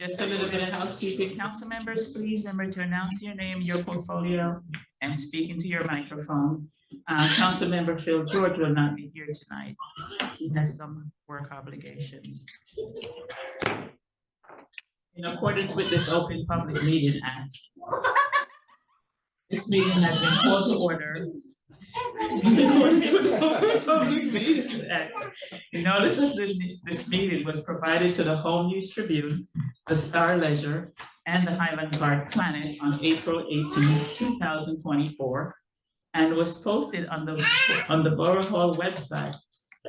Just a little bit of housekeeping. Council members, please remember to announce your name, your portfolio, and speak into your microphone. Council member Phil George will not be here tonight. He has some work obligations. In accordance with this Open Public Meeting Act, this meeting has been called to order. In accordance with the Open Public Meeting Act, notice of this meeting was provided to the Home News Tribune, the Star Ledger, and the Highland Park Planet on April 18, 2024, and was posted on the Borough Hall website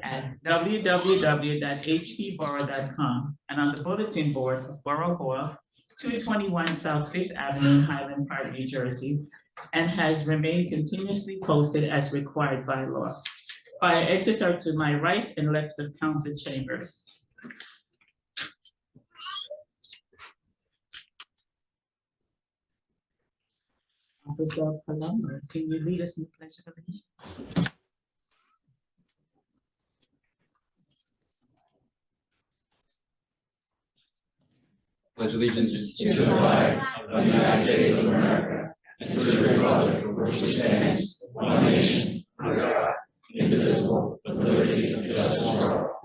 at www.hpborough.com and on the bulletin board of Borough Hall, 221 South 5th Avenue, Highland Park, New Jersey, and has remained continuously posted as required by law. Fire exits are to my right and left of council chambers. Officer Palumbo, can you lead us in the Pledge of Allegiance? Pledge allegiance to the flag of the United States of America and to the republic for which it stands, one nation, under God, indivisible, with liberty and justice for all.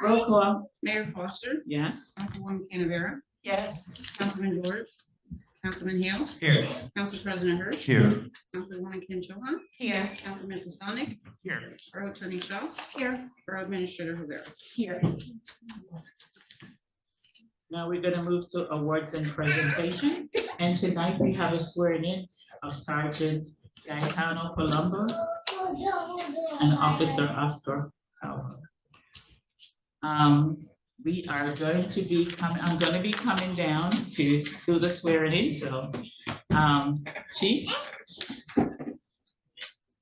Roll call. Mayor Foster. Yes. Councilwoman Canavera. Yes. Councilman George. Councilman Hale. Here. Council President Hirsch. Here. Councilwoman Kim Cho Han. Here. Councilman Pistonik. Here. Borough Attorney Shaw. Here. Borough Administrator Rivera. Here. Now we're going to move to awards and presentation. And tonight we have a swearing in of Sergeant Gaetano Palumbo and Officer Oscar Alva. We are going to be I'm going to be coming down to do the swearing in. So, Chief,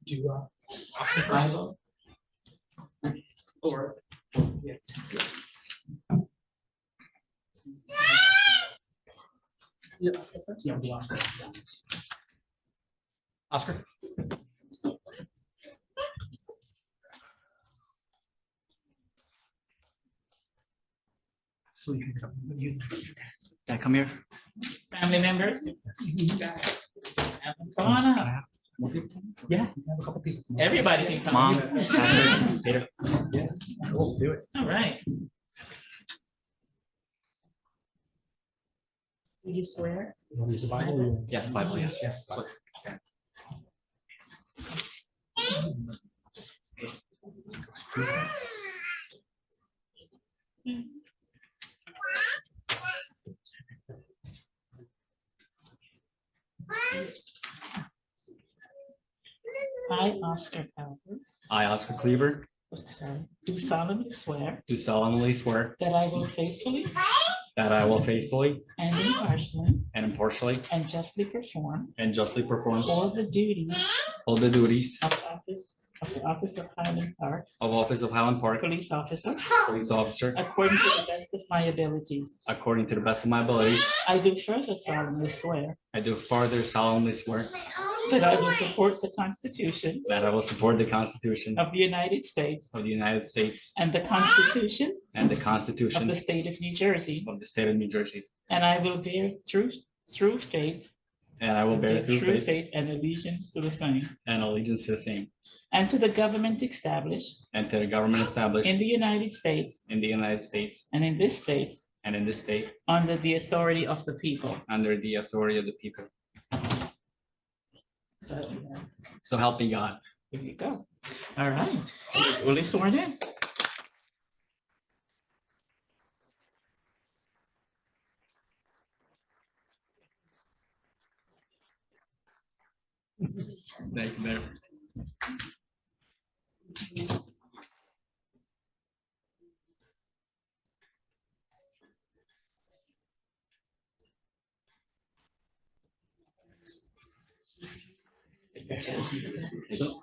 do Oscar Bible or yeah. Yeah, Oscar. Oscar. So you can come. Can I come here? Family members, come on up. Yeah, we have a couple people. Everybody can come. Mom, Pastor, Peter. Yeah, we'll do it. All right. Do you swear? You want to use the Bible? Yes, Bible, yes. Yes. Bible. I, Oscar Alva, I, Oscar Cleaver, do solemnly swear do solemnly swear that I will faithfully that I will faithfully and impartially and impartially and justly perform and justly perform all the duties all the duties of the office of Highland Park of office of Highland Park Police Officer Police Officer according to the best of my abilities. according to the best of my ability. I do further solemnly swear I do further solemnly swear that I will support the Constitution that I will support the Constitution of the United States of the United States and the Constitution and the of Constitution the State of New Jersey, of the State of New Jersey, and I will bear through faith and I will bear true true faith faith and allegiance to the same, and allegiance to the same, and to the government established and to the government established in the United States in the United States and in this state and in this state under the authority of the people. under the authority of the people. So So help me God. here you go. All right. Fully sworn in. Thank you, Mayor. So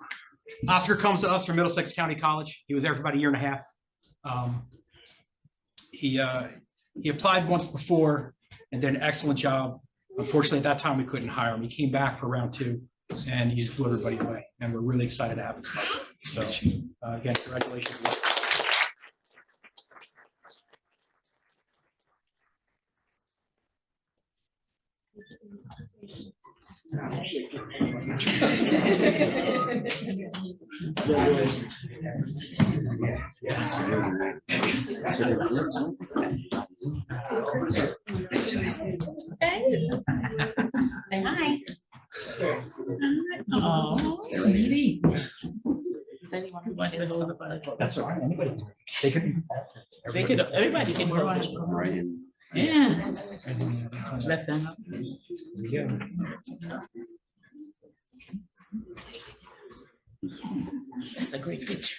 Oscar comes to us from Middlesex County College. He was there for about a year and a half. He applied once before and did an excellent job. Unfortunately, at that time, we couldn't hire him. He came back for round two. and he just blew everybody away. And we're really excited to have him start. So again, congratulations. Hi. Oh. Does anyone who wants to hold the Bible? That's all right. Anybody. They could. Everybody can hold it. Yeah. Left hand up. That's a great picture.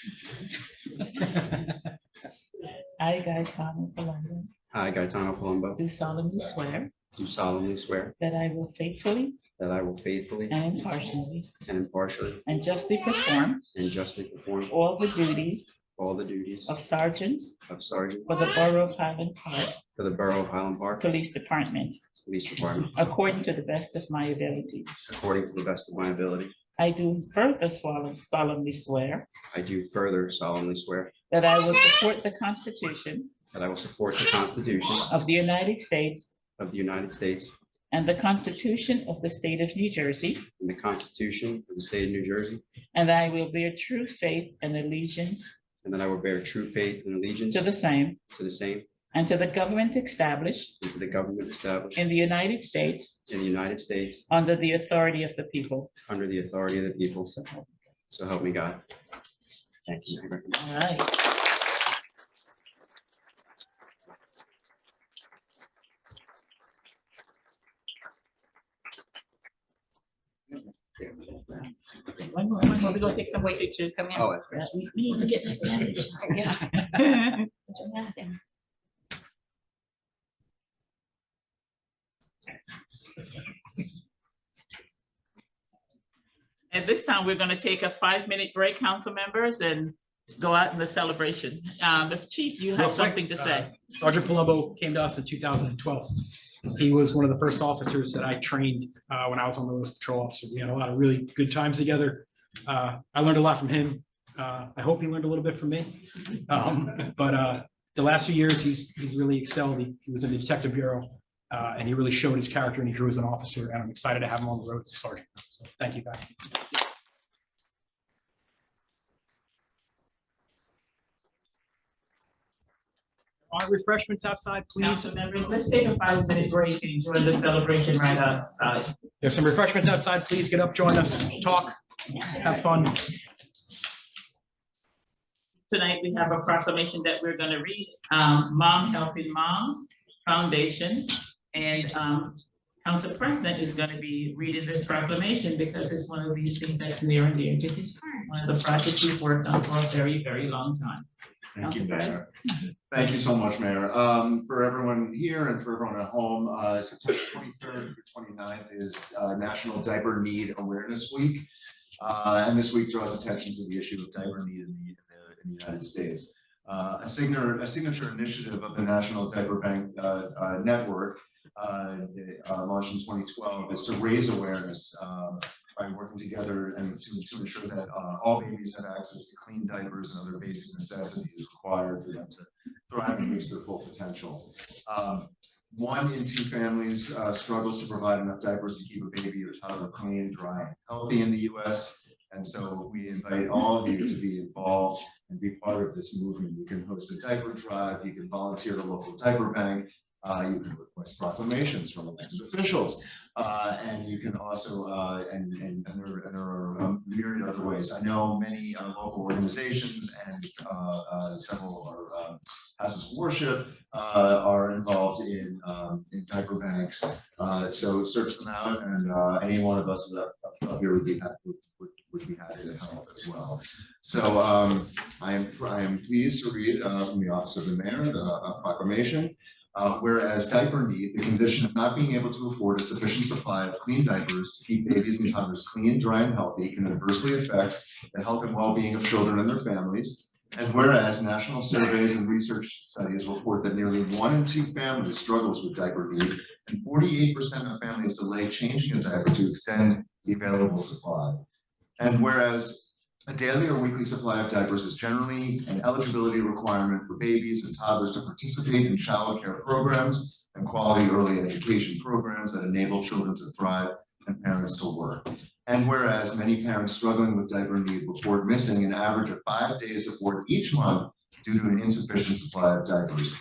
I, Gaetano Palumbo, I, Gaetano Palumbo, do solemnly swear do solemnly swear that I will faithfully that I will faithfully and impartially and impartially and justly perform and justly perform all the duties all the duties of Sergeant of Sergeant for the Borough of Highland Park for the Borough of Highland Park Police Department, Police Department, according to the best of my ability. according to the best of my ability. I do further solemnly swear I do further solemnly swear that I will support the Constitution that I will support the Constitution of the United States of the United States and the Constitution of the State of New Jersey, and the Constitution of the State of New Jersey, and that I will bear true faith and allegiance and that I will bear true faith and allegiance to the same to the same and to the government established and to the government established in the United States in the United States under the authority of the people. under the authority of the people. So help me God. Thank you. All right. One more, we're gonna take some more pictures. Oh, Yeah, we need to get that damage. Yeah. Put your mask in. At this time, we're gonna take a 5-minute break, council members, and go out in the celebration. The chief, you Real have quick, something to say. Sergeant Palumbo came to us in 2012. He was one of the first officers that I trained when I was on the Rose Patrol officer. We had a lot of really good times together. I learned a lot from him. I hope he learned a little bit from me. But the last few years, he's really excelled. He was in the Detective Bureau, and he really showed his character and he grew as an officer. And I'm excited to have him on the road as a sergeant. So thank you, guys. On refreshments outside, please. Council members, let's take a 5-minute break and enjoy the celebration right outside. There's some refreshments outside. Please get up, join us, talk, have fun. Tonight, we have a proclamation that we're gonna read, Mom Helping Moms Foundation. And Council President is gonna be reading this proclamation because it's one of these things that's near and dear to his heart. One of the projects we've worked on for a very, very long time. Thank you, Council Mayor. President. Thank you so much, Mayor. For everyone here and for everyone at home, September 23rd through 29th is National Diaper Need Awareness Week. And this week draws attention to the issue of diaper need in the United States. A signature initiative of the National Diaper Bank Network, launched in 2012, is to raise awareness by working together and to ensure that all babies have access to clean diapers and other basic necessities required for them to thrive and reach their full potential. 1 in 2 families struggles to provide enough diapers to keep a baby or toddler clean, dry, and healthy in the U.S. And so we invite all of you to be involved and be part of this movement. You can host a diaper drive, you can volunteer at a local diaper bank, you can request proclamations from elected officials, and you can also, and there are a myriad other ways. I know many local organizations and several are houses of worship are involved in diaper banks. So search them out, and any one of us up here would be happy to help as well. So I am pleased to read from the Office of the Mayor the proclamation. Whereas diaper need, the condition of not being able to afford a sufficient supply of clean diapers to keep babies and toddlers clean, dry, and healthy, can adversely affect the health and well-being of children and their families. And whereas national surveys and research studies report that nearly 1 in 2 families struggles with diaper need, and 48% of families delay changing a diaper to extend the available supply. And whereas a daily or weekly supply of diapers is generally an eligibility requirement for babies and toddlers to participate in child care programs and quality early education programs that enable children to thrive and parents to work. And whereas many parents struggling with diaper need report missing an average of 5 days of work each month due to an insufficient supply of diapers.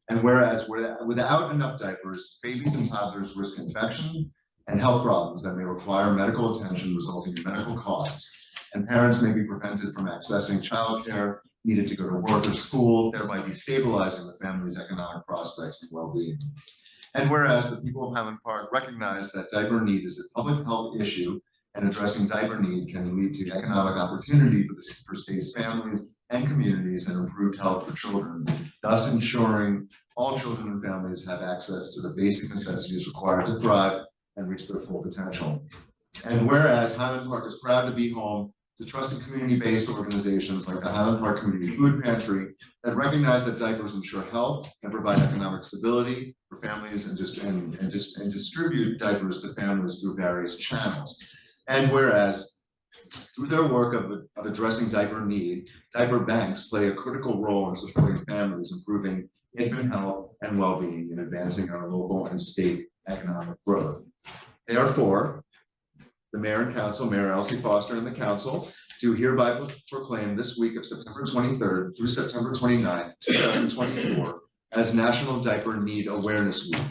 And whereas without enough diapers, babies and toddlers risk infection and health problems that may require medical attention, resulting in medical costs. And parents may be prevented from accessing childcare needed to go to work or school, thereby destabilizing the family's economic prospects and well-being. And whereas the people of Highland Park recognize that diaper need is a public health issue and addressing diaper need can lead to economic opportunity for state's families and communities and improved health for children, thus ensuring all children and families have access to the basic necessities required to thrive and reach their full potential. And whereas Highland Park is proud to be home to trusted community-based organizations like the Highland Park Community Food Pantry that recognize that diapers ensure health and provide economic stability for families and distribute diapers to families through various channels. And whereas through their work of addressing diaper need, diaper banks play a critical role in supporting families, improving infant health and well-being, and advancing our local and state economic growth. Therefore, the Mayor and Council, Mayor Elsie Foster and the Council, do hereby proclaim this week of September 23rd through September 29th, 2024 as National Diaper Need Awareness Week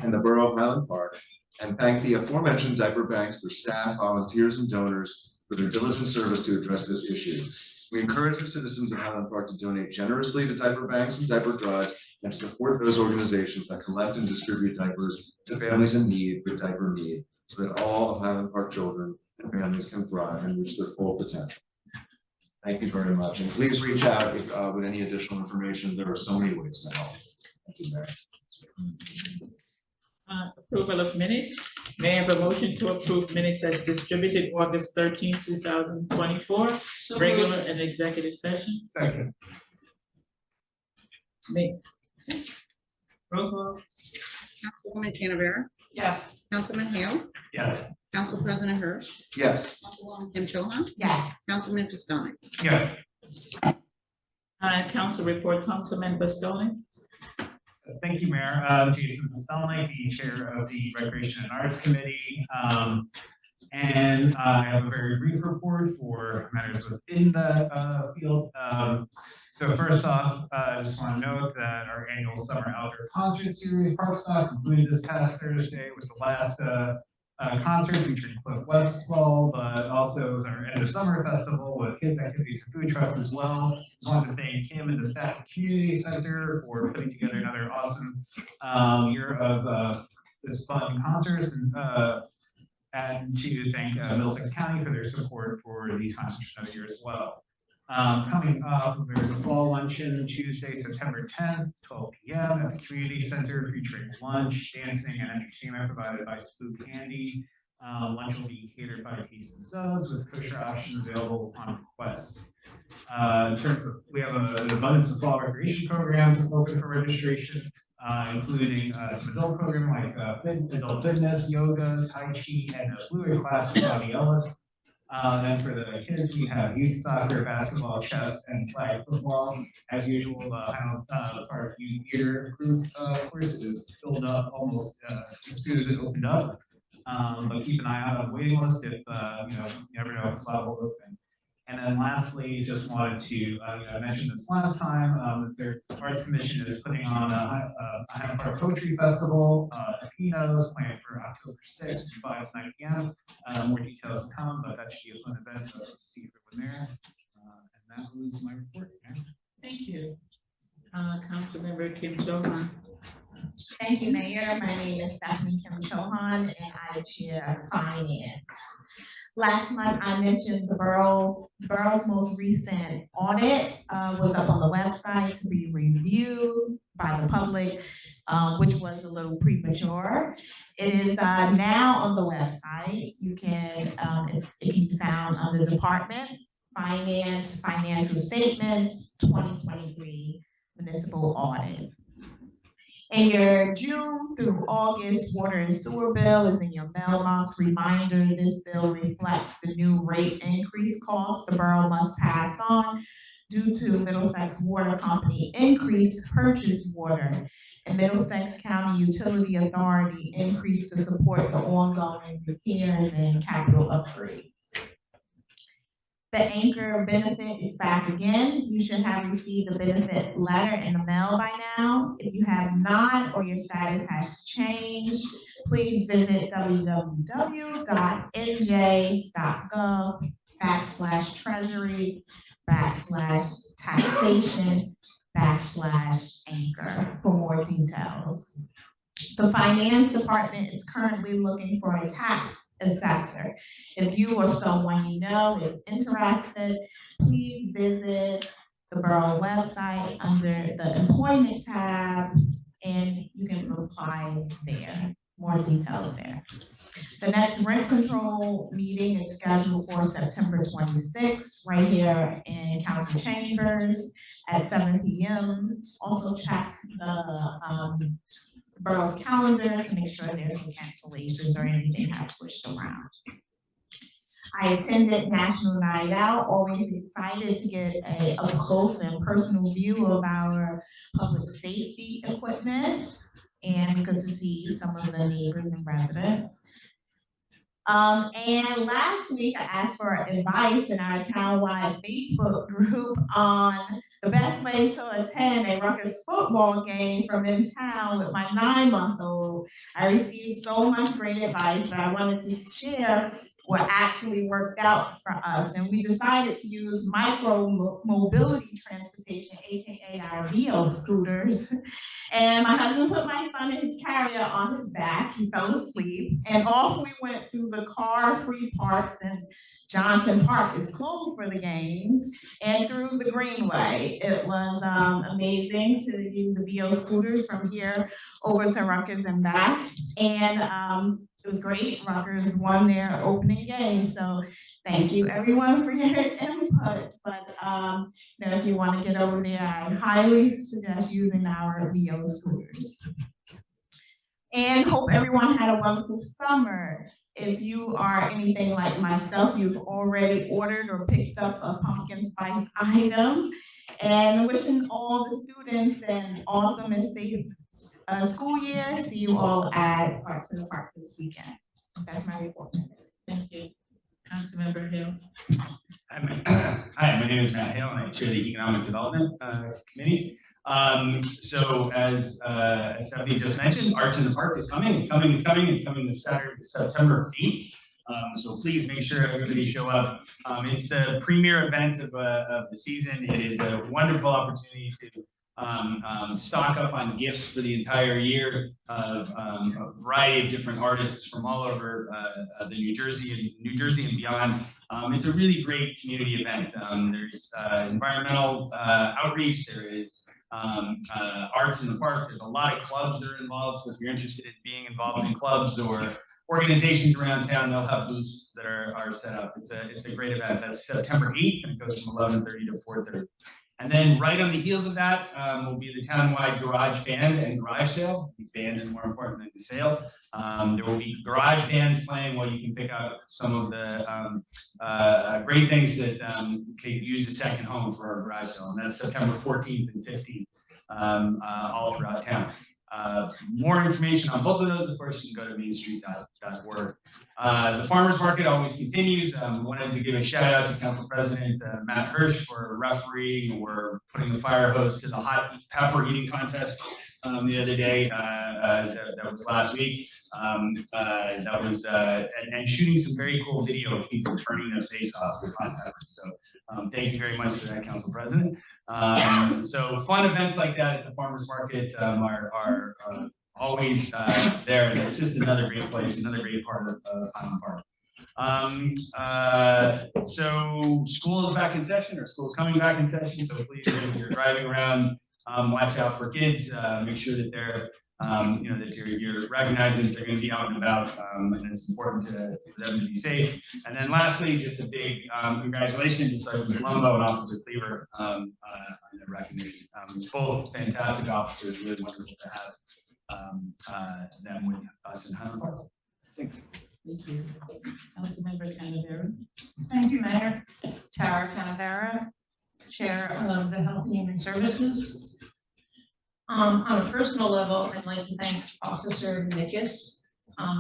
in the Borough of Highland Park, and thank the aforementioned diaper banks, their staff, volunteers, and donors for their diligent service to address this issue. We encourage the citizens of Highland Park to donate generously to diaper banks and diaper drives and to support those organizations that collect and distribute diapers to families in need with diaper need, so that all of Highland Park children and families can thrive and reach their full potential. Thank you very much. And please reach out with any additional information. There are so many ways to help. Thank you, Mayor. Approval of minutes. May I have a motion to approve minutes as distributed August 13, 2024, regular and executive session? Second. Me. Roll call. Councilwoman Canavera? Yes. Councilman Hale? Yes. Council President Hirsch? Yes. Councilwoman Kim Cho Han? Yes. Councilman Pistonik? Yes. Council report, Councilman Bastoni. Thank you, Mayor. Jason Stelnick, the Chair of the Recreation and Arts Committee. And I have a very brief report for matters within the field. So first off, I just want to note that our annual summer outdoor concert series, Parkstock, concluded this past Thursday with the last concert featuring Cliff Westfall, but also it was our end of summer festival with kids activities and food trucks as well. Just wanted to thank him and the staff at Community Center for putting together another awesome year of this fun concerts, and to thank Middlesex County for their support for these concerts another year as well. Coming up, there's a fall luncheon Tuesday, September 10th, 12 p.m. at the Community Center, featuring lunch, dancing, and entertainment provided by Spook Candy. Lunch will be catered by Taste and Subs with kosher options available on request. In terms of, we have an abundance of fall recreation programs open for registration, including some adult program like adult fitness, yoga, Tai Chi, and a fluid class with Bobby Ellis. Then for the kids, we have youth soccer, basketball, chess, and flag football. As usual, the Park Youth Theater group course is filled up almost as soon as it opened up. But keep an eye out on the waiting list if you never know if it's slot will open. And then lastly, just wanted to I mentioned this last time, their Arts Commission is putting on a Highland Park Poetry Festival at Pino's, planned for October 6th from 5 to 9 p.m. More details to come, but that should be a fun event, so let's see everyone there. And that was my report. Yeah. Thank you. Councilmember Kim Cho Han. Thank you, Mayor. My name is Stephanie Kim Cho Han, and I chair finance. Last month, I mentioned the borough's most recent audit was up on the website to be reviewed by the public, which was a little premature. It is now on the website. You can, it can be found under Department, Finance, Financial Statements, 2023 Municipal Audit. And your June through August water and sewer bill is in your mailbox. Reminder, this bill reflects the new rate increase costs the borough must pass on due to Middlesex Water Company increased purchase water and Middlesex County Utility Authority increased to support the ongoing repairs and capital upgrades. The anchor benefit is back again. You should have received a benefit letter in the mail by now. If you have not or your status has changed, please visit www.nj.gov/treasury/taxation/anchor for more details. The finance department is currently looking for a tax assessor. If you or someone you know is interested, please visit the borough website under the employment tab, and you can apply there. More details there. The next rent control meeting is scheduled for September 26th, right here in council chambers at 7 p.m. Also check the borough's calendar to make sure there's no cancellations or anything has switched around. I attended National Night Out, always excited to get a up close and personal view of our public safety equipment, and good to see some of the neighbors and residents. And last week I asked for advice in our townwide Facebook group on the best way to attend a Rutgers football game from in town with my 9-month-old. I received so much great advice, but I wanted to share what actually worked out for us. And we decided to use micro mobility transportation, AKA our VO scooters. And my husband put my son in his carrier on his back. He fell asleep. And off we went through the car-free park, since Johnson Park is closed for the games, and through the Greenway. It was amazing to use the VO scooters from here over to Rutgers and back. And it was great. Rutgers won their opening game. So thank you everyone for your input. But you know, if you want to get over there, I highly suggest using our VO scooters. And hope everyone had a wonderful summer. If you are anything like myself, you've already ordered or picked up a pumpkin spice item. And wishing all the students an awesome and safe school year. See you all at Arts in the Park this weekend. That's my report. Thank you. Councilmember Hill. Hi, my name is Matt Hale, and I chair the Economic Development Committee. So as Stephanie just mentioned, Arts in the Park is coming. It's coming this Saturday, September 8th. So please make sure everybody show up. It's the premier event of the season. It is a wonderful opportunity to stock up on gifts for the entire year of a variety of different artists from all over the New Jersey and beyond. It's a really great community event. There's environmental outreach. There is arts in the park. There's a lot of clubs that are involved. So if you're interested in being involved in clubs or organizations around town, they'll have booths that are set up. It's a great event. That's September 8th, and it goes from 11:30 to 4:30. And then right on the heels of that will be the townwide garage band and garage sale. The band is more important than the sale. There will be garage bands playing while you can pick out some of the great things that can use a second home for our garage sale. And that's September 14th and 15th, all throughout town. More information on both of those, of course, you can go to mainstreet.org. The farmers market always continues. Wanted to give a shout out to Council President Matt Hirsch for refereeing or putting the fire hose to the hot pepper eating contest the other day. That was last week. That was and shooting some very cool video of people turning their face off with hot peppers. So thank you very much for that, Council President. So fun events like that at the farmers market are always there, and it's just another great place, another great part of Highland Park. So school is back in session, or school is coming back in session, so please, if you're driving around, watch out for kids, make sure that they're that you're recognizing that they're going to be out and about, and it's important for them to be safe. And then lastly, just a big congratulations to Sergeant Colombo and Officer Cleaver on their recognition. Both fantastic officers, really wonderful to have them with us in Highland Park. Thanks. Thank you. Councilmember Canavera. Thank you, Mayor. Tara Canavera, Chair of the Health and Human Services. On a personal level, I'd like to thank Officer Nickis.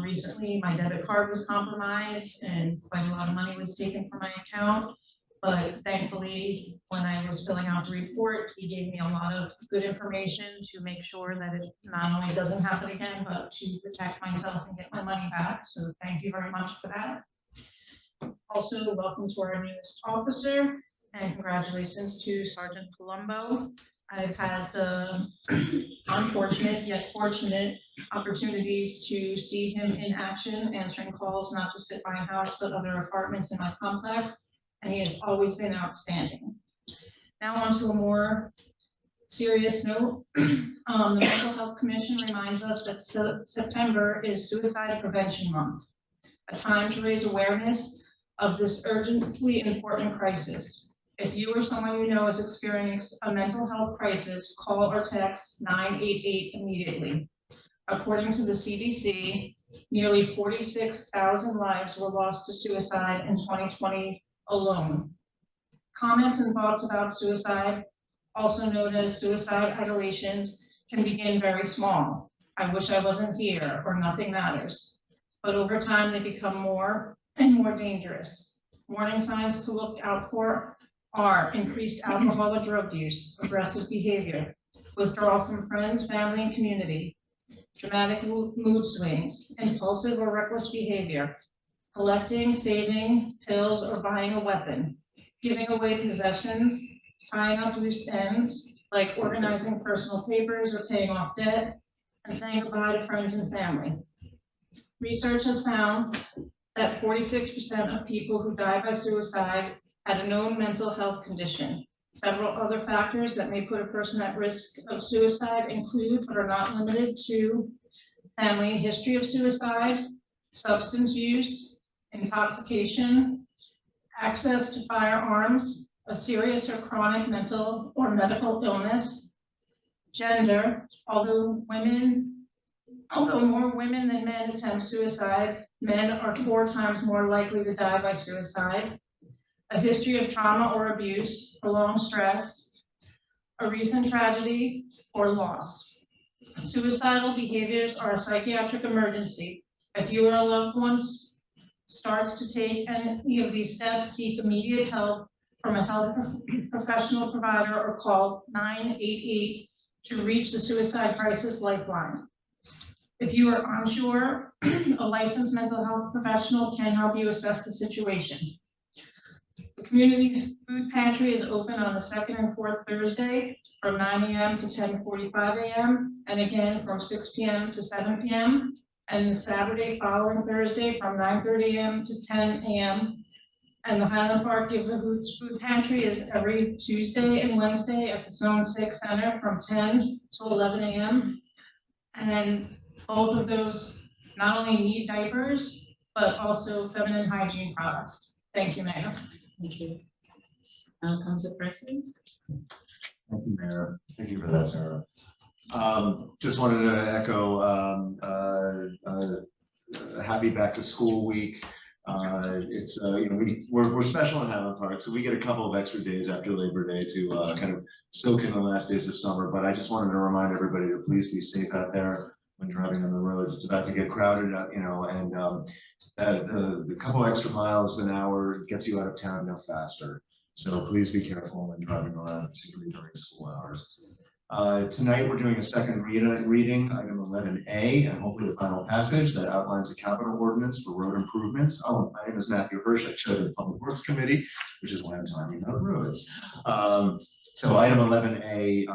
Recently, my debit card was compromised and quite a lot of money was taken from my account. But thankfully, when I was filling out the report, he gave me a lot of good information to make sure that it not only doesn't happen again, but to protect myself and get my money back. So thank you very much for that. Also, welcome to our newest officer and congratulations to Sergeant Colombo. I've had the unfortunate yet fortunate opportunities to see him in action, answering calls not just at my house, but other apartments in my complex, and he has always been outstanding. Now on to a more serious note. The Mental Health Commission reminds us that September is Suicide Prevention Month, a time to raise awareness of this urgently important crisis. If you or someone you know is experiencing a mental health crisis, call or text 988 immediately. According to the CDC, nearly 46,000 lives were lost to suicide in 2020 alone. Comments and thoughts about suicide, also known as suicide ideations, can begin very small. I wish I wasn't here, or nothing matters. But over time, they become more and more dangerous. Warning signs to look out for are increased alcohol or drug use, aggressive behavior, withdrawal from friends, family, and community, dramatic mood swings, impulsive or reckless behavior, collecting, saving pills, or buying a weapon, giving away possessions, tying up loose ends, like organizing personal papers or paying off debt, and saying goodbye to friends and family. Research has found that 46% of people who die by suicide had a known mental health condition. Several other factors that may put a person at risk of suicide include, but are not limited to, family history of suicide, substance use, intoxication, access to firearms, a serious or chronic mental or medical illness, gender, although more women than men attempt suicide, men are 4 times more likely to die by suicide, a history of trauma or abuse, prolonged stress, a recent tragedy, or loss. Suicidal behaviors are a psychiatric emergency. If you or a loved one starts to take any of these steps, seek immediate help from a health professional provider or call 988 to reach the Suicide Crisis Lifeline. If you are unsure, a licensed mental health professional can help you assess the situation. The community food pantry is open on the 2nd and 4th Thursday from 9 a.m. to 10:45 a.m. and again from 6 p.m. to 7 p.m. and the Saturday following Thursday from 9:30 a.m. to 10 a.m. And the Highland Park Give the Hoots Food Pantry is every Tuesday and Wednesday at the Zone 6 Center from 10 to 11 a.m. And both of those not only need diapers, but also feminine hygiene products. Thank you, Mayor. Thank you. Council President. Thank you, Mayor. Thank you for that, Sarah. Just wanted to echo happy back to school week. It's we're special in Highland Park, so we get a couple of extra days after Labor Day to kind of soak in the last days of summer. But I just wanted to remind everybody to please be safe out there when driving on the roads. It's about to get crowded out, and the couple extra miles an hour gets you out of town no faster. So please be careful when driving around, particularly during school hours. Tonight, we're doing a second reading, item 11A, and hopefully the final passage that outlines the capital ordinance for road improvements. Oh, my name is Matthew Hirsch. I chair the Public Works Committee, which is why I'm talking about roads. So item 11A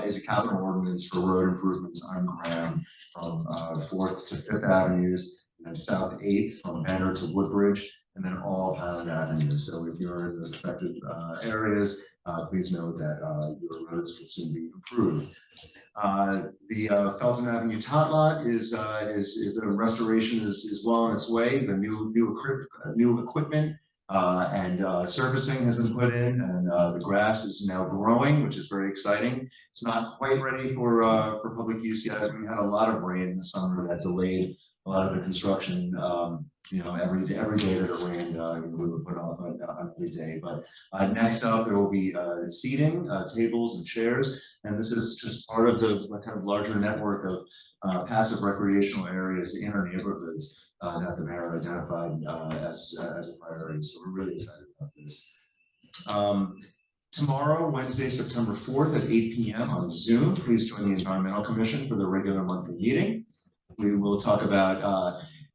is a capital ordinance for road improvements on Graham from 4th to 5th Avenues, and then South 8th from Banner to Woodbridge, and then all of Highland Avenue. So if you're in those affected areas, please note that your roads will soon be improved. The Felton Avenue tot lot is the restoration is well on its way. The new equipment and surfacing has been put in, and the grass is now growing, which is very exciting. It's not quite ready for public use yet. We had a lot of rain in the summer that delayed a lot of the construction. You know, every day that it rained, we would put off on every day. But next up, there will be seating, tables and chairs, and this is just part of the kind of larger network of passive recreational areas in our neighborhoods that the mayor identified as a priority. So we're really excited about this. Tomorrow, Wednesday, September 4th at 8 p.m. on Zoom, please join the Environmental Commission for the regular monthly meeting. We will talk about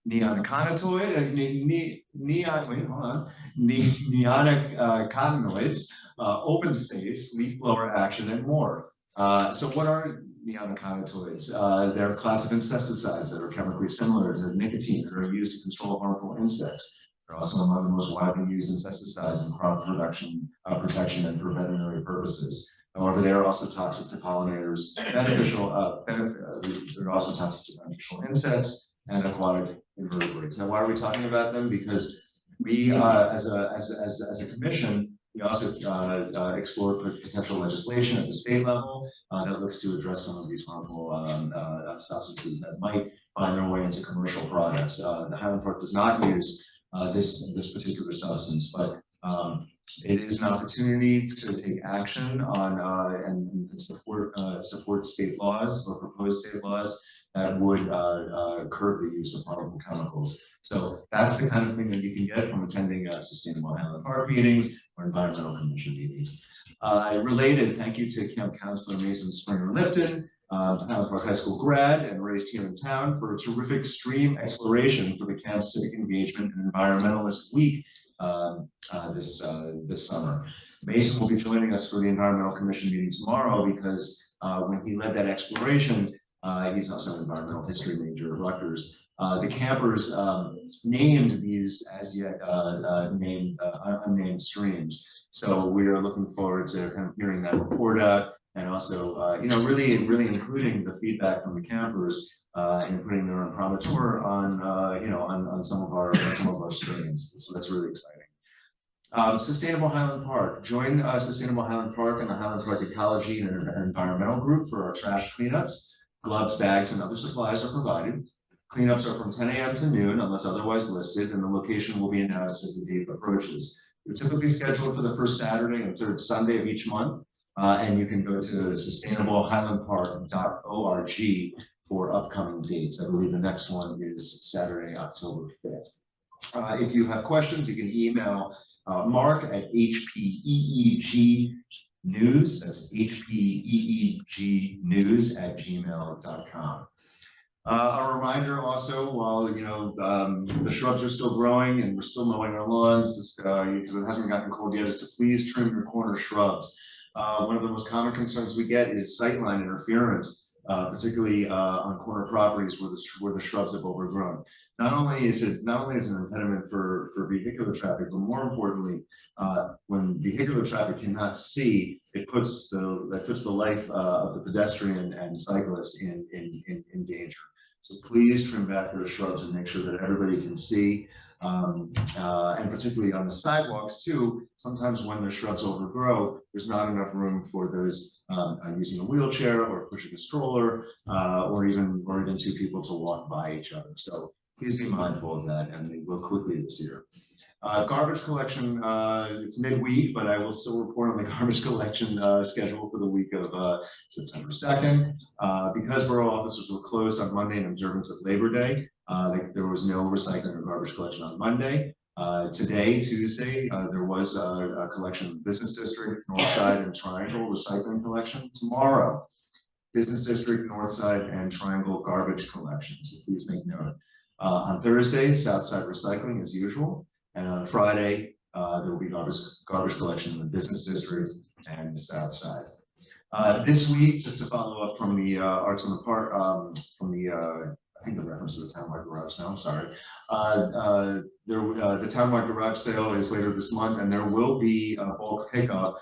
neonicotinoids, neonicotinoids, open space, leaf blower action, and more. So what are neonicotinoids? They're a class of insecticides that are chemically similar to nicotine that are used to control harmful insects. They're also among the most widely used insecticides in crop protection and for veterinary purposes. However, they are also toxic to pollinators, they're also toxic to beneficial insects and aquatic invertebrates. Now, why are we talking about them? Because we, as a commission, we also explore potential legislation at the state level that looks to address some of these harmful substances that might find their way into commercial products. The Highland Park does not use this particular substance, but it is an opportunity to take action on and support state laws or proposed state laws that would curb the use of harmful chemicals. So that's the kind of thing that you can get from attending Sustainable Highland Park meetings or Environmental Commission meetings. Related, thank you to Camp Counselor Mason Springer Lipton, Highland Park High School grad and raised here in town, for a terrific stream exploration for the camp's civic engagement and environmentalist week this summer. Mason will be joining us for the Environmental Commission meeting tomorrow because when he led that exploration, he's also an environmental history major at Rutgers. The campers named these as yet unnamed streams. So we are looking forward to kind of hearing that report out, and also, you know, really including the feedback from the campers and putting their imprimatur on, you know, on some of our streams. So that's really exciting. Sustainable Highland Park. Join Sustainable Highland Park and the Highland Park Ecology and Environmental Group for our trash cleanups. Gloves, bags, and other supplies are provided. Cleanups are from 10 a.m. to noon unless otherwise listed, and the location will be announced as the date approaches. We're typically scheduled for the first Saturday and third Sunday of each month, and you can go to sustainablehighlandpark.org for upcoming dates. I believe the next one is Saturday, October 5th. If you have questions, you can email Mark at HPEEG News, that's HPEEG News at gmail.com. A reminder also, while the shrubs are still growing and we're still mowing our lawns, just because it hasn't gotten cold yet, is to please trim your corner shrubs. One of the most common concerns we get is sightline interference, particularly on corner properties where the shrubs have overgrown. Not only is it an impediment for vehicular traffic, but more importantly, when vehicular traffic cannot see, it puts the life of the pedestrian and cyclist in danger. So please trim back those shrubs and make sure that everybody can see. And particularly on the sidewalks too, sometimes when the shrubs overgrow, there's not enough room for those using a wheelchair or pushing a stroller, or even two people to walk by each other. So please be mindful of that, and they will quickly this year. Garbage collection, it's midweek, but I will still report on the garbage collection schedule for the week of September 2nd. Because borough offices were closed on Monday in observance of Labor Day, there was no recycling or garbage collection on Monday. Today, Tuesday, there was a collection in the Business District, Northside, and Triangle recycling collection. Tomorrow, Business District, Northside, and Triangle garbage collection, so please make note. On Thursday, Southside recycling as usual, and on Friday, there will be garbage collection in the Business District and the Southside. This week, just to follow up from the Arts in the Park, from the I think the reference to the townwide garage sale, I'm sorry. The townwide garage sale is later this month, and there will be a bulk pickup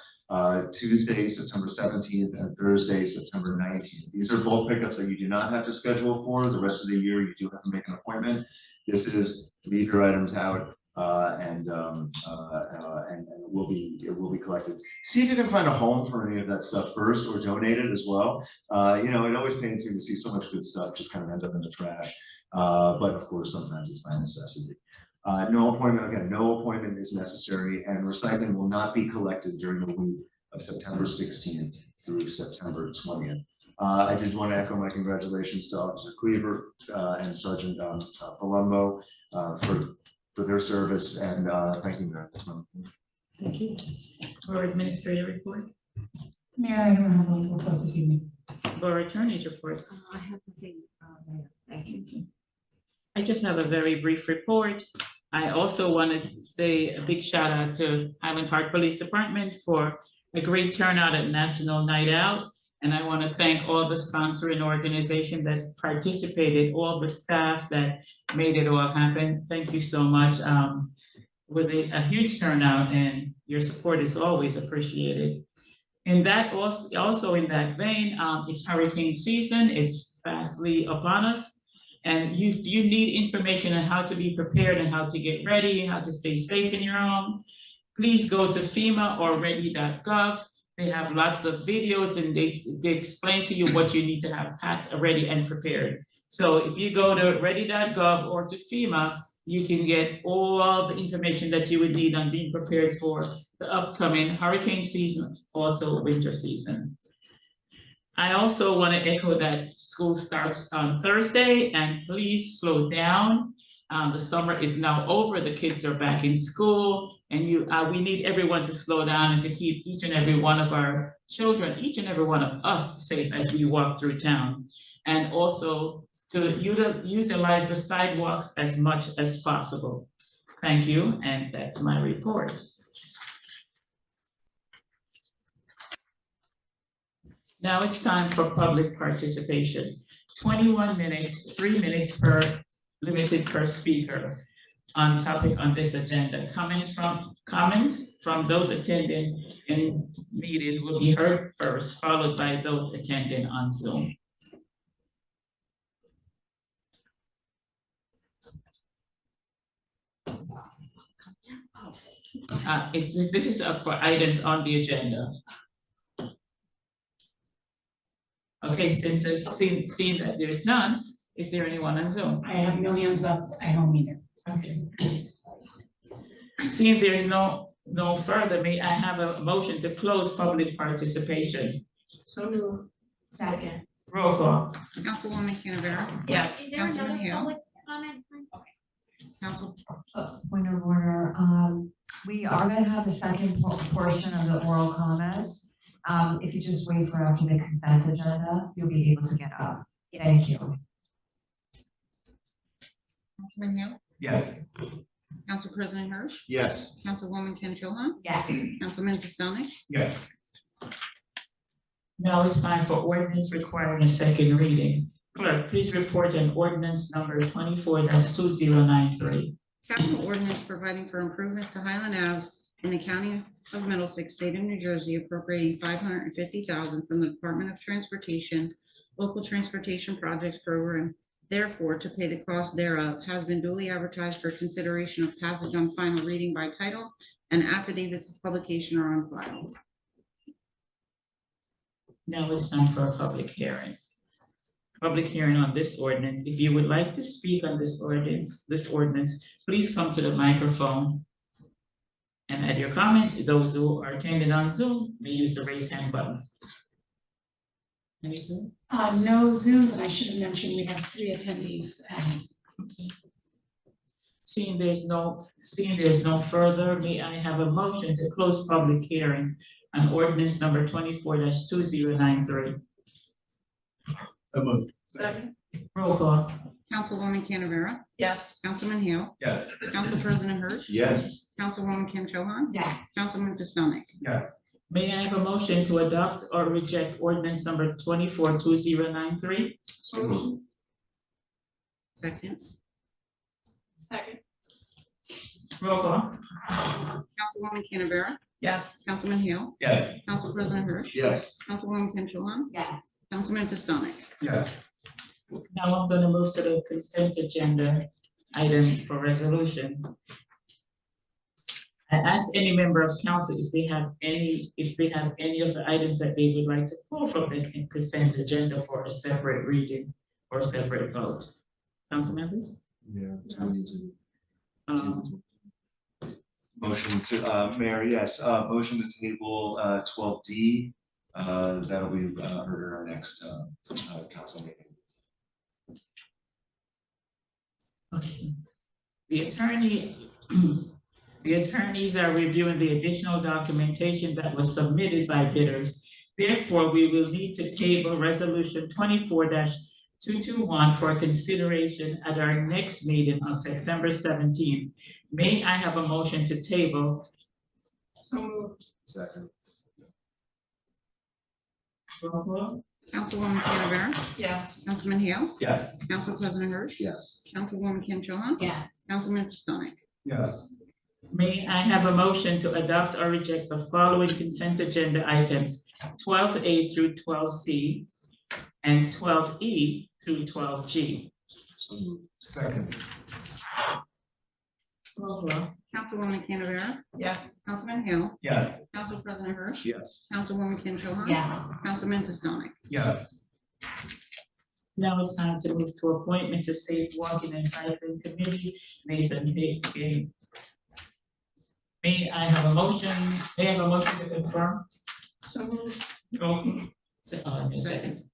Tuesday, September 17th, and Thursday, September 19th. These are bulk pickups that you do not have to schedule for. The rest of the year, you do have to make an appointment. This is leave your items out and it will be collected. See if you can find a home for any of that stuff first, or donate it as well. You know, it always pains me to see so much good stuff just kind of end up in the trash. But of course, sometimes it's by necessity. No appointment is necessary, and recycling will not be collected during the week of September 16th through September 20th. I did want to echo my congratulations to Officer Cleaver and Sergeant Palumbo for their service, and thank you, Mayor. Thank you. Borough Administrator report. Mayor, I don't have one report this evening. Borough Attorney's report. I have nothing, Mayor. Thank you. I just have a very brief report. I also want to say a big shout out to Highland Park Police Department for a great turnout at National Night Out. And I want to thank all the sponsoring organizations that participated, all the staff that made it all happen. Thank you so much. It was a huge turnout, and your support is always appreciated. And that also in that vein, it's hurricane season. It's fastly upon us. And you need information on how to be prepared and how to get ready, how to stay safe in your home. Please go to FEMA or ready.gov. They have lots of videos, and they explain to you what you need to have packed, ready, and prepared. So if you go to ready.gov or to FEMA, you can get all the information that you would need on being prepared for the upcoming hurricane season, also winter season. I also want to echo that school starts on Thursday, and please slow down. The summer is now over, the kids are back in school, and we need everyone to slow down and to keep each and every one of our children, each and every one of us safe as we walk through town. And also to utilize the sidewalks as much as possible. Thank you, and that's my report. Now it's time for public participation. 21 minutes, 3 minutes limited per speaker on topic on this agenda. Comments from those attending in meeting will be heard first, followed by those attending on Zoom. This is for items on the agenda. Okay, since I've seen that there's none, is there anyone on Zoom? I have no hands up. I don't either. Okay. Seeing there's no further, may I have a motion to close public participation? So moved. Second. Roll call. Councilwoman Canavera? Yes. Is there no Councilman Hale? public comment? Council, Point of order, we are gonna have the second portion of the oral comments. If you just wait for after the consent agenda, you'll be able to get up. Thank you. Councilman Hale? Yes. Council President Hirsch? Yes. Councilwoman Kim Cho Han? Yes. Councilman Pistonik? Yes. Now it's time for ordinance requiring a second reading. Clerk, please report on ordinance number 24-2093. Capital ordinance providing for improvements to Highland Ave in the County of Middlesex, State of New Jersey, appropriating $550,000 from the Department of Transportation Local Transportation Projects Program. Therefore, to pay the cost thereof, has been duly advertised for consideration of passage on final reading by title, and affidavits of publication are on file. Now it's time for a public hearing. Public hearing on this ordinance. If you would like to speak on this ordinance, please come to the microphone and add your comment. Those who are attending on Zoom may use the raise hand button. Any Zoom? No Zooms, and I should have mentioned we have 3 attendees. Seeing there's no further, may I have a motion to close public hearing on ordinance number 24-2093. Second. Roll call. Councilwoman Canavera? Yes. Councilman Hale? Yes. Council President Hirsch? Yes. Councilwoman Kim Cho Han? Yes. Councilman Pistonik? Yes. May I have a motion to adopt or reject ordinance number 24-2093? So moved. Second. Second. Roll call. Councilwoman Canavera? Yes. Councilman Hale? Yes. Council President Hirsch? Yes. Councilwoman Kim Cho Han? Yes. Councilman Pistonik? Yes. Now I'm gonna move to the consent agenda items for resolution. I ask any member of council if they have any of the items that they would like to pull from the consent agenda for a separate reading or separate vote. Council members? Yeah. Um, Motion to, Mayor, yes, motion to table 12D. That'll be heard at our next council meeting. okay. The attorneys are reviewing the additional documentation that was submitted by bidders. Therefore, we will need to table resolution 24-221 for consideration at our next meeting on September 17th. May I have a motion to table? So moved. Second. Roll call. Councilwoman Canavera? Yes. Councilman Hale? Yes. Council President Hirsch? Yes. Councilwoman Kim Cho Han? Yes. Councilman Pistonik? Yes. May I have a motion to adopt or reject the following consent agenda items, 12A through 12C and 12E through 12G? So moved. Second. Roll call. Councilwoman Canavera? Yes. Councilman Hale? Yes. Council President Hirsch? Yes. Councilwoman Kim Cho Han? Yes. Councilman Pistonik? Yes. Now it's time to move to appointment to Safe Walking and Cycling Committee, Nathan Higgins. May I have a motion to confirm? So moved. Roll call. Second.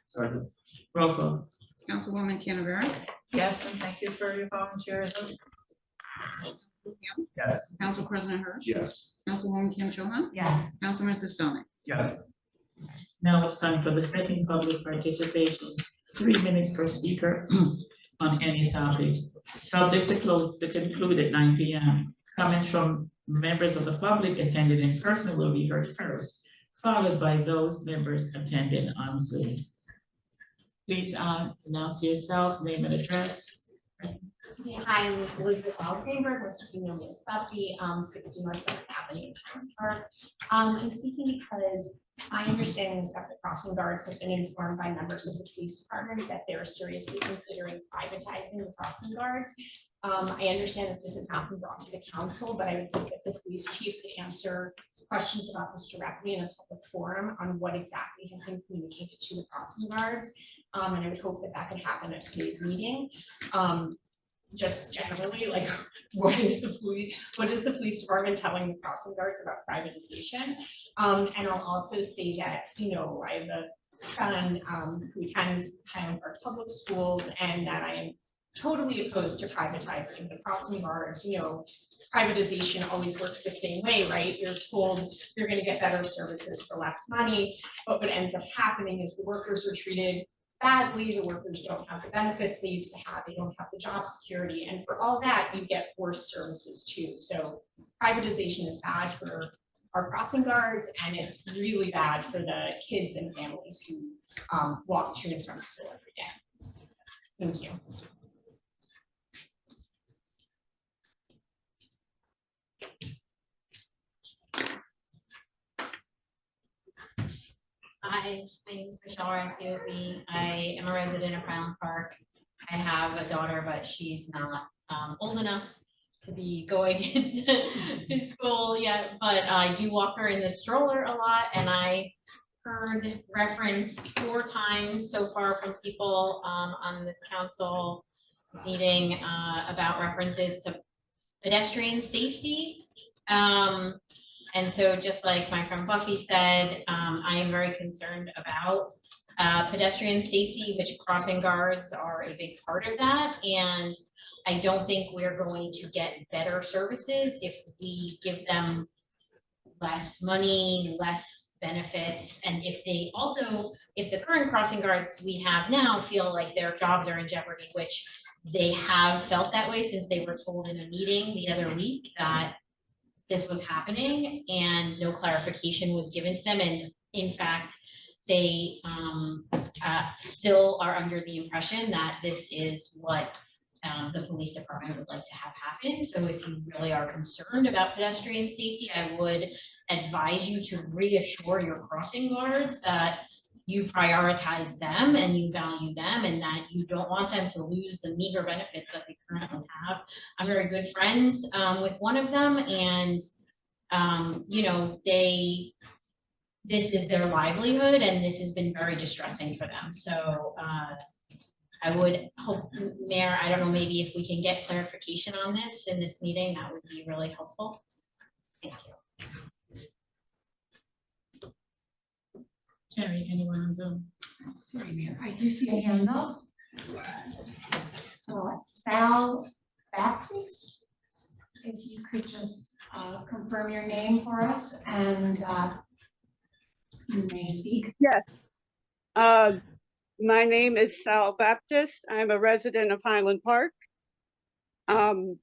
Second. Roll call. Councilwoman Canavera? Yes, and thank you for your volunteerism. Yes. Council President Hirsch? Yes. Councilwoman Kim Cho Han? Yes. Councilman Pistonik? Yes. Now it's time for the second public participation, 3 minutes per speaker on any topic. Subject to conclude at 9 p.m. Comments from members of the public attending in person will be heard first, followed by those members attending on Zoom. Please announce yourself, name and address. Hi, I'm Elizabeth Algraver, West Virginia Municipality, 60 North 7th Avenue. I'm speaking because my understanding is that the crossing guards have been informed by members of the police department that they're seriously considering privatizing the crossing guards. I understand that this has not been brought to the council, but I would think that the police chief could answer questions about this directly in a public forum on what exactly has been communicated to the crossing guards. And I would hope that that could happen at today's meeting. Just generally, like, what is the police department telling the crossing guards about privatization? And I'll also say that, you know, I have a son who attends Highland Park Public Schools, and that I am totally opposed to privatizing the crossing guards. You know, privatization always works the same way, right? You're told you're going to get better services for less money, but what ends up happening is the workers are treated badly, the workers don't have the benefits they used to have, they don't have the job security, and for all that, you get worse services too. So privatization is bad for our crossing guards, and it's really bad for the kids and families who walk to and from school every day. Thank you. Hi, my name is Michelle Riciopi. I am a resident of Highland Park. I have a daughter, but she's not old enough to be going to school yet, but I do walk her in the stroller a lot, and I heard reference 4 times so far from people on this council meeting about references to pedestrian safety. And so just like my friend Buffy said, I am very concerned about pedestrian safety, which crossing guards are a big part of that. And I don't think we're going to get better services if we give them less money, less benefits. And if they also, if the current crossing guards we have now feel like their jobs are in jeopardy, which they have felt that way since they were told in a meeting the other week that this was happening and no clarification was given to them. And in fact, they still are under the impression that this is what the police department would like to have happen. So if you really are concerned about pedestrian safety, I would advise you to reassure your crossing guards that you prioritize them and you value them and that you don't want them to lose the meager benefits that they currently have. I'm very good friends with one of them, and you know, this is their livelihood and this has been very distressing for them. So I would hope, Mayor, I don't know, maybe if we can get clarification on this in this meeting, that would be really helpful. Thank you. Terry, anyone on Zoom? Sorry, Mayor, I do see a hand up. Sal Baptist, if you could just confirm your name for us and you may speak. Yes. My name is Sal Baptist. I'm a resident of Highland Park. In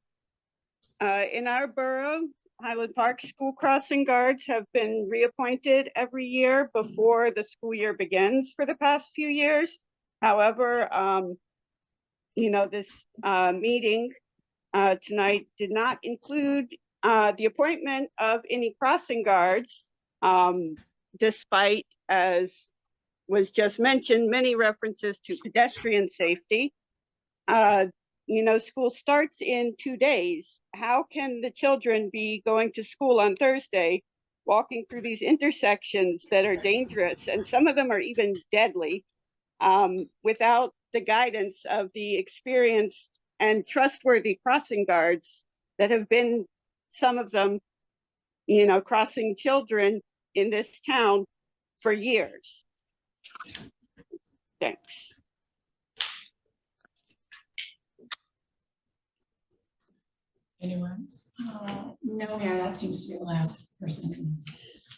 our borough, Highland Park school crossing guards have been reappointed every year before the school year begins for the past few years. However, you know, this meeting tonight did not include the appointment of any crossing guards, despite, as was just mentioned, many references to pedestrian safety. You know, school starts in 2 days. How can the children be going to school on Thursday, walking through these intersections that are dangerous, and some of them are even deadly, without the guidance of the experienced and trustworthy crossing guards that have been, some of them, you know, crossing children in this town for years? Thanks. Anyone else? No, Mayor, that seems to be the last person.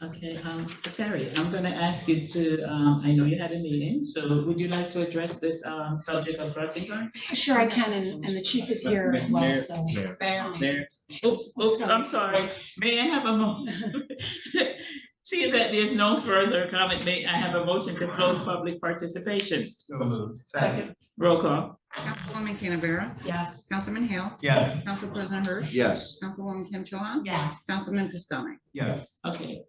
Okay, Terry, I'm gonna ask you to, I know you had a meeting, so would you like to address this subject of crossing guards? Sure, I can, and the chief is here as well, so. Mayor. Oops, I'm sorry. May I have a motion? Seeing that there's no further comment, may I have a motion to close public participation? So moved. Second. Roll call. Councilwoman Canavera? Yes. Councilman Hale? Yes. Council President Hirsch? Yes. Councilwoman Kim Cho Han? Yes. Councilman Pistonik? Yes. Okay,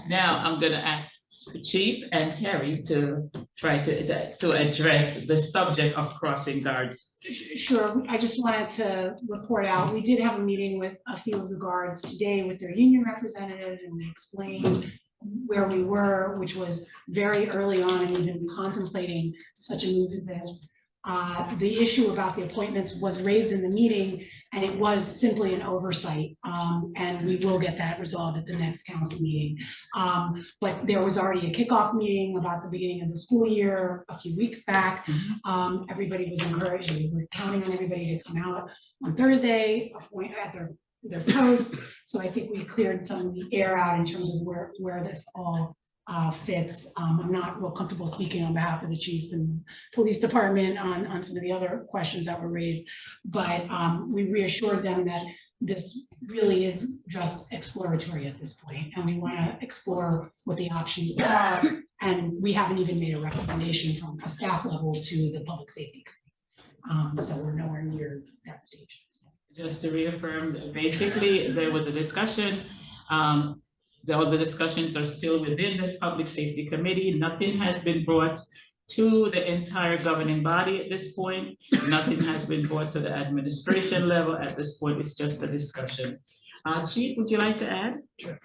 now I'm gonna ask the chief and Terry to try to address the subject of crossing guards. Sure, I just wanted to report out, we did have a meeting with a few of the guards today with their union representative, and they explained where we were, which was very early on and even contemplating such a move as this. The issue about the appointments was raised in the meeting, and it was simply an oversight, and we will get that resolved at the next council meeting. But there was already a kickoff meeting about the beginning of the school year a few weeks back. Everybody was encouraged, we were counting on everybody to come out on Thursday, appoint at their posts. So I think we cleared some of the air out in terms of where this all fits. I'm not real comfortable speaking on behalf of the chief and police department on some of the other questions that were raised, but we reassured them that this really is just exploratory at this point, and we want to explore what the options are, and we haven't even made a recommendation from a staff level to the public safety committee. So we're nowhere near that stage. Just to reaffirm, basically, there was a discussion. All the discussions are still within the Public Safety Committee. Nothing has been brought to the entire governing body at this point. Nothing has been brought to the administration level at this point. It's just a discussion. Chief, would you like to add? Sure.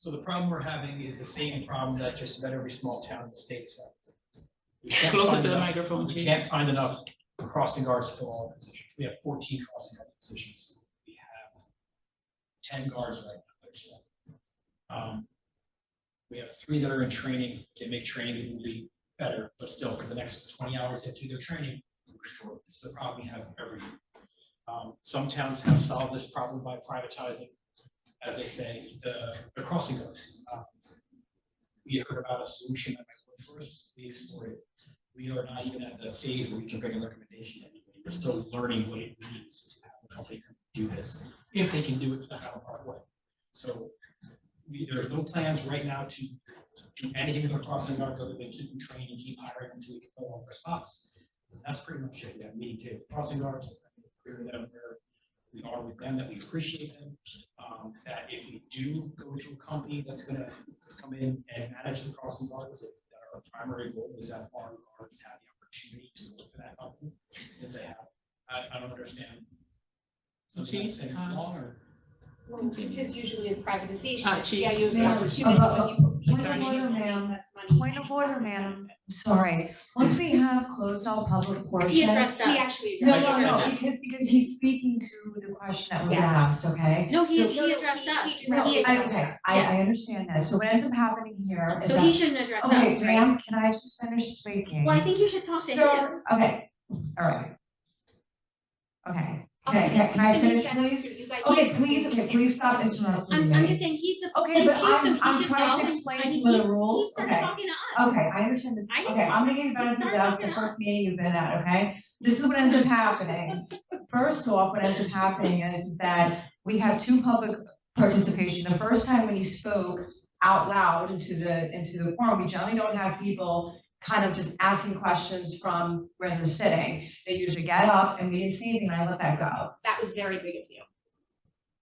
So the problem we're having is the same problem that just about every small town in the state has. Closer to the microphone, We Chief. can't find enough crossing guards to fill all the positions. We have 14 crossing guard positions. We have 10 guards right now. There's 7. We have 3 that are in training. Can make training will be better, but still for the next 20 hours they have to do their training. This is the problem we have every year. Some towns have solved this problem by privatizing, as I say, the crossing guards. we heard about a solution that might work for us, we explored it. We are not even at the phase where we can bring a recommendation to anybody. We're still learning what it means to have a company do this, if they can do it the Highland Park way. So there's no plans right now to do anything with our crossing guards other than keep them trained and keep hiring until we can fill all our spots. That's pretty much it. We have a meeting today with crossing guards, clear to them where we are with them, that we appreciate them. That if we do go to a company that's gonna come in and manage the crossing guards, that our primary goal is that our guards have the opportunity to work for that company. If they have, I don't understand. Something I'm saying wrong or? Well, because usually with privatization, Chief. yeah, you have the Ma'am, opportunity when you put people Point of in, order, you ma'am. invest money. Point of order, madam. Sorry. Once we have closed all public portion. He addressed us. He actually No, addressed no, us. no, because he's speaking to the question that was Yeah. asked, okay? No, he So- addressed us. No, He addressed okay, us. I understand that. So what ends up happening here is So that. he shouldn't address us, Okay, right? ma'am, can I just finish speaking? Well, I think you should talk to him. Okay, all right. Okay, Okay, can I so he's finish, got- please? so you guys Okay, need to- please stop interrupting me. I'm just saying, he's the Okay, police but chief, so he I'm should trying know, to and explain I mean, some of the he rules. started Okay. talking to us. Okay, I understand this. I didn't Okay, I'm gonna talk. give you He benefit of the started doubt, it's the talking to first us. meeting you've been at, okay? This is what ends up happening. First off, what ends up happening is that we have two public participation. The first time when you spoke out loud into the forum, we generally don't have people kind of just asking questions from where they're sitting. They usually get up and we didn't see anything, and I let that go. That was very big of you.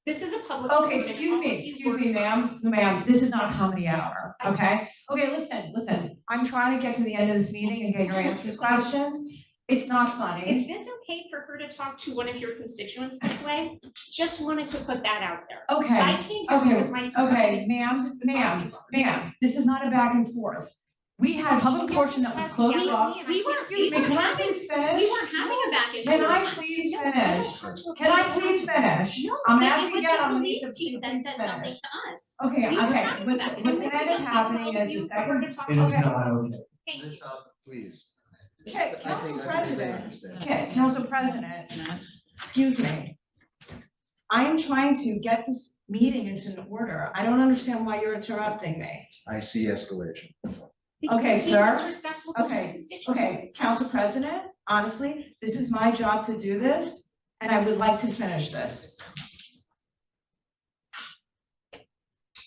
This is a public. Okay, forum, and all of you excuse me, ma'am, this is not a comedy hour, okay? Okay, listen, I'm trying to get to the end of this meeting and get your answers questions. It's not funny. Is this okay for her to talk to one of your constituents this way? Just wanted to put that out there. Okay, I came here because my son. okay, ma'am, this is not a back and forth. We had public portion that was closed off. We weren't, Excuse me, can I please finish? we weren't having a back and Can forth. I please No, finish? no, no, Can I please finish? No, I'm it asking was again, the I'm gonna need police to chief that please said something finish. to us. Okay, We were okay, having what's that, and what's this gonna is end up something happening all of is you the prefer second. to talk It is about. not okay. Thank you. Please. Okay, I Council think they President, understand. okay, Council President, excuse me. I am trying to get this meeting into an order. I don't understand why you're interrupting me. I see escalation. Okay, Because sir. he's disrespectful to his Okay, constituents. Council President, honestly, this is my job to do this, and I would like to finish this.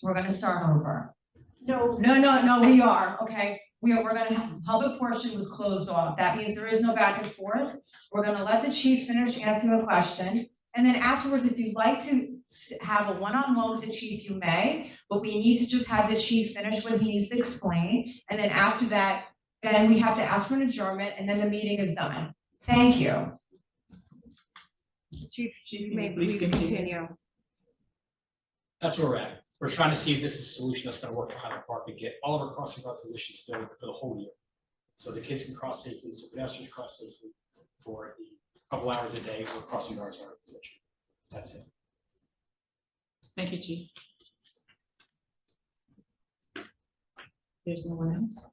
We're gonna start over. No. No, we are, okay? We're gonna have, public portion was closed off. That means there is no back and forth. We're gonna let the chief finish answering a question. And then afterwards, if you'd like to have a one-on-one with the chief, you may, but we need to just have the chief finish what he needs to explain. And then after that, then we have to ask for an adjournment, and then the meeting is done. Thank you. Chief, you may Please please continue. continue. That's where we're at. We're trying to see if this is a solution that's gonna work for Highland Park and get all of our crossing guard positions filled for the whole year. So the kids can cross safely, so pedestrians cross safely for the couple hours a day where crossing guards are in position. That's it. Thank you, Chief. There's no one else?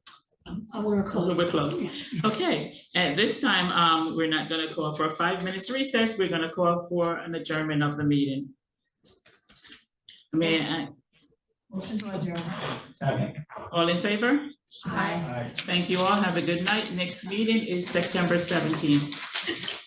We're close. We're close. Okay, at this time, we're not gonna call for a 5 minutes recess. We're gonna call for an adjournment of the meeting. Motion to adjourn. Second. All in favor? Aye. Thank you all. Have a good night. Next meeting is September 17th.